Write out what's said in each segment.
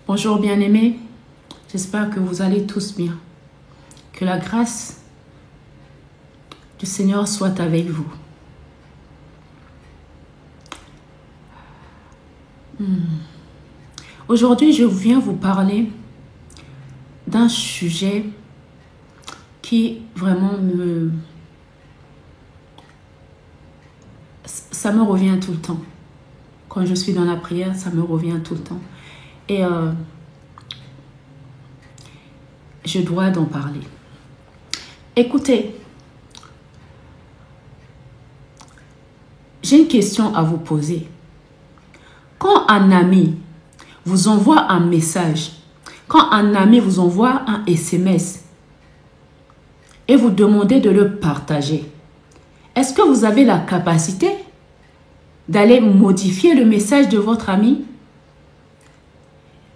Bonjour bien-aimés, j'espère que vous allez tous bien. Que la grâce du Seigneur soit avec vous. Aujourd'hui, je viens vous parler d'un sujet qui vraiment ça me revient tout le temps. Quand je suis dans la prière, ça me revient tout le temps. Et je dois en parler. Écoutez, j'ai une question à vous poser. Quand un ami vous envoie un message, quand un ami vous envoie un SMS et vous demandez de le partager, est-ce que vous avez la capacité d'aller modifier le message de votre ami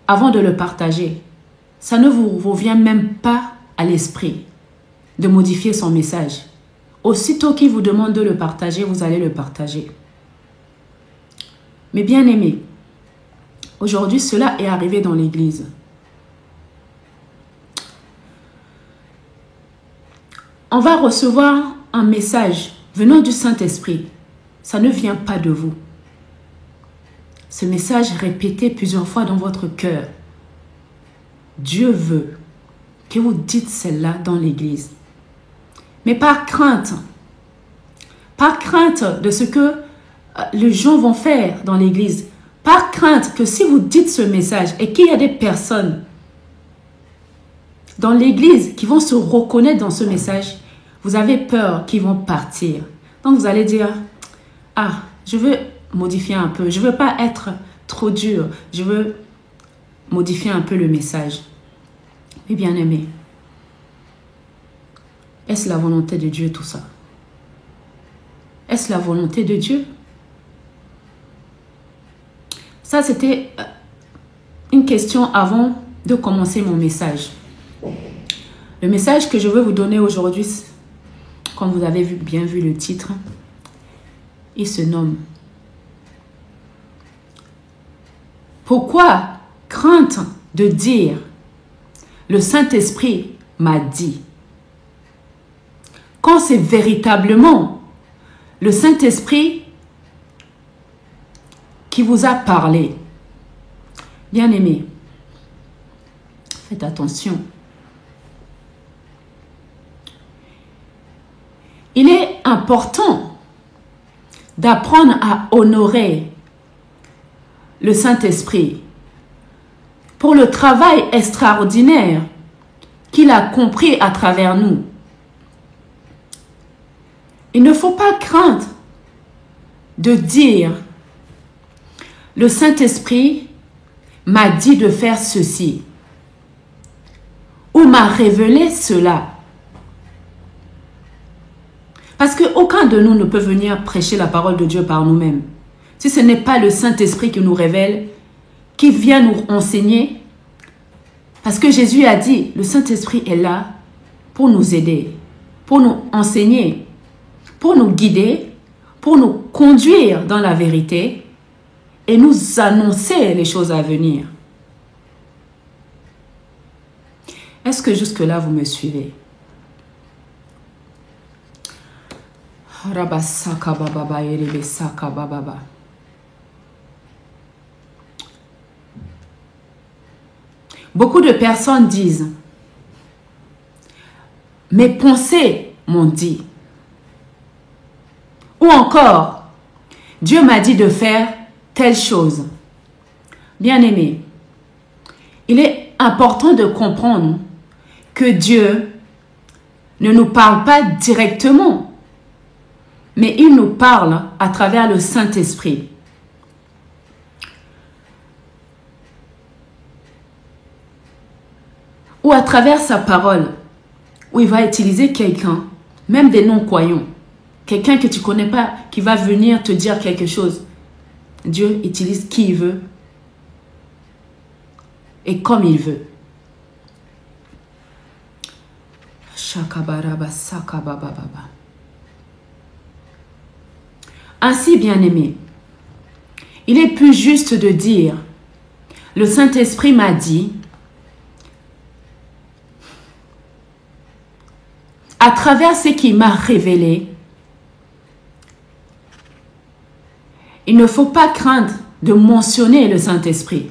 avant de le partager? Ça ne vous revient même pas à l'esprit de modifier son message. Aussitôt qu'il vous demande de le partager, vous allez le partager. Mais bien aimés, aujourd'hui, cela est arrivé dans l'église. On va recevoir un message venant du Saint-Esprit. Ça ne vient pas de vous. Ce message répété plusieurs fois dans votre cœur. Dieu veut que vous dites celle-là dans l'église. Mais par crainte de ce que les gens vont faire dans l'église, par crainte que si vous dites ce message et qu'il y a des personnes dans l'église qui vont se reconnaître dans ce message, vous avez peur qu'ils vont partir. Donc vous allez dire, ah, je veux modifier un peu, je ne veux pas être trop dur, je veux modifier un peu le message. Mais bien aimé, est-ce la volonté de Dieu tout ça? Est-ce la volonté de Dieu? Ça, c'était une question avant de commencer mon message. Le message que je veux vous donner aujourd'hui, comme vous avez bien vu le titre, il se nomme « Pourquoi crainte de dire le Saint-Esprit m'a dit ?» Quand c'est véritablement le Saint-Esprit qui vous a parlé. Bien-aimés, faites attention. Il est important d'apprendre à honorer le Saint-Esprit pour le travail extraordinaire qu'il a compris à travers nous. Il ne faut pas craindre de dire « Le Saint-Esprit m'a dit de faire ceci » ou m'a révélé cela. Parce qu'aucun de nous ne peut venir prêcher la parole de Dieu par nous-mêmes. Si ce n'est pas le Saint-Esprit qui nous révèle, qui vient nous enseigner. Parce que Jésus a dit, le Saint-Esprit est là pour nous aider, pour nous enseigner, pour nous guider, pour nous conduire dans la vérité et nous annoncer les choses à venir. Est-ce que jusque-là, vous me suivez? Beaucoup de personnes disent « Mes pensées m'ont dit » ou encore « Dieu m'a dit de faire telle chose ». Bien-aimés, il est important de comprendre que Dieu ne nous parle pas directement, mais il nous parle à travers le Saint-Esprit. Ou à travers sa parole, où il va utiliser quelqu'un, même des non-croyants, quelqu'un que tu ne connais pas, qui va venir te dire quelque chose. Dieu utilise qui il veut et comme il veut. Ainsi, bien-aimés, il est plus juste de dire le Saint-Esprit m'a dit, à travers ce qu'il m'a révélé, il ne faut pas craindre de mentionner le Saint-Esprit.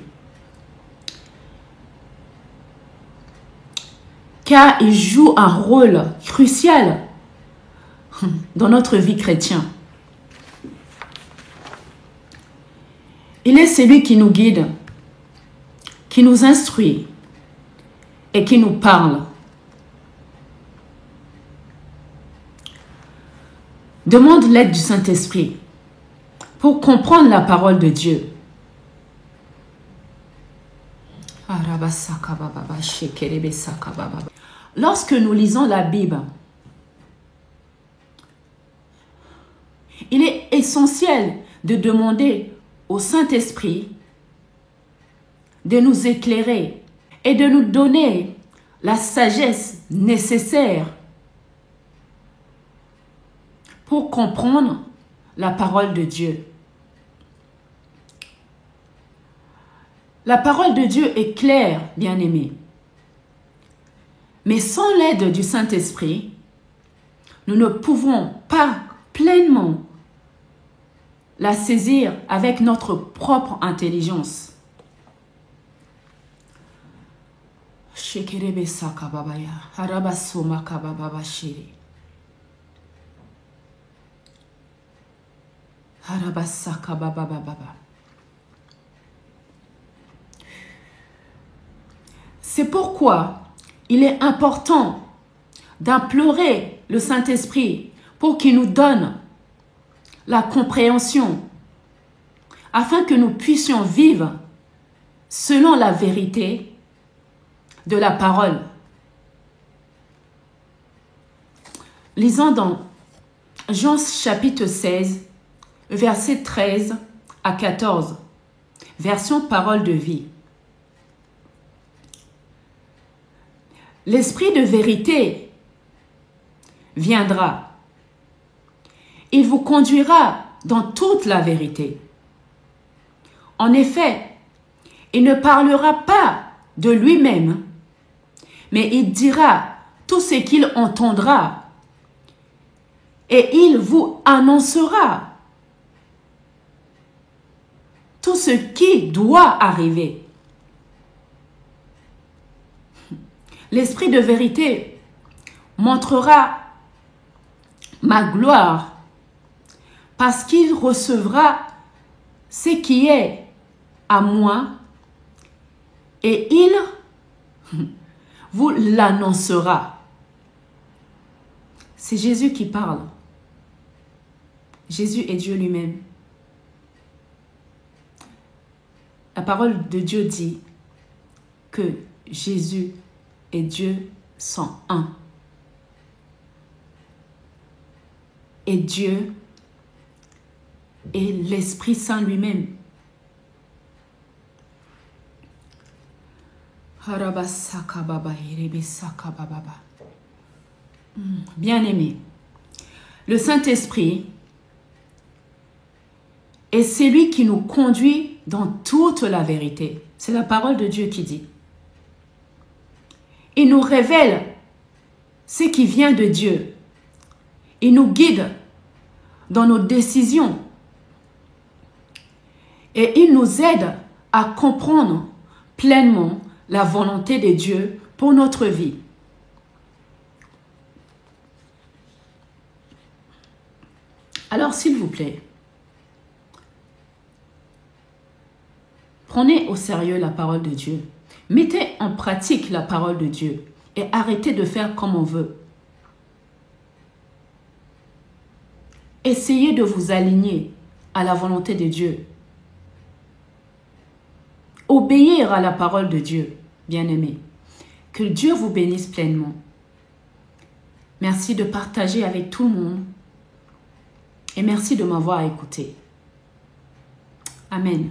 Car il joue un rôle crucial dans notre vie chrétienne. Il est celui qui nous guide, qui nous instruit et qui nous parle. Demande l'aide du Saint-Esprit pour comprendre la parole de Dieu. Lorsque nous lisons la Bible, il est essentiel de demander au Saint-Esprit de nous éclairer et de nous donner la sagesse nécessaire pour comprendre la parole de Dieu. La parole de Dieu est claire, bien-aimés. Mais sans l'aide du Saint-Esprit, nous ne pouvons pas pleinement la saisir avec notre propre intelligence. C'est pourquoi il est important d'implorer le Saint-Esprit pour qu'il nous donne la compréhension afin que nous puissions vivre selon la vérité de la parole. Lisons dans Jean chapitre 16, versets 13 à 14, version parole de vie. L'Esprit de vérité viendra. Il vous conduira dans toute la vérité. En effet, il ne parlera pas de lui-même, mais il dira tout ce qu'il entendra et il vous annoncera tout ce qui doit arriver. L'Esprit de vérité montrera ma gloire parce qu'il recevra ce qui est à moi et il vous l'annoncera. C'est Jésus qui parle. Jésus est Dieu lui-même. La parole de Dieu dit que Jésus et Dieu sont un. Et Dieu est l'Esprit Saint lui-même. Bien-aimé, le Saint-Esprit est celui qui nous conduit dans toute la vérité. C'est la parole de Dieu qui dit. Il nous révèle ce qui vient de Dieu. Il nous guide dans nos décisions. Et il nous aide à comprendre pleinement la volonté de Dieu pour notre vie. Alors, s'il vous plaît, prenez au sérieux la parole de Dieu. Mettez en pratique la parole de Dieu et arrêtez de faire comme on veut. Essayez de vous aligner à la volonté de Dieu. Obéir à la parole de Dieu, bien-aimés. Que Dieu vous bénisse pleinement. Merci de partager avec tout le monde et merci de m'avoir écouté. Amen.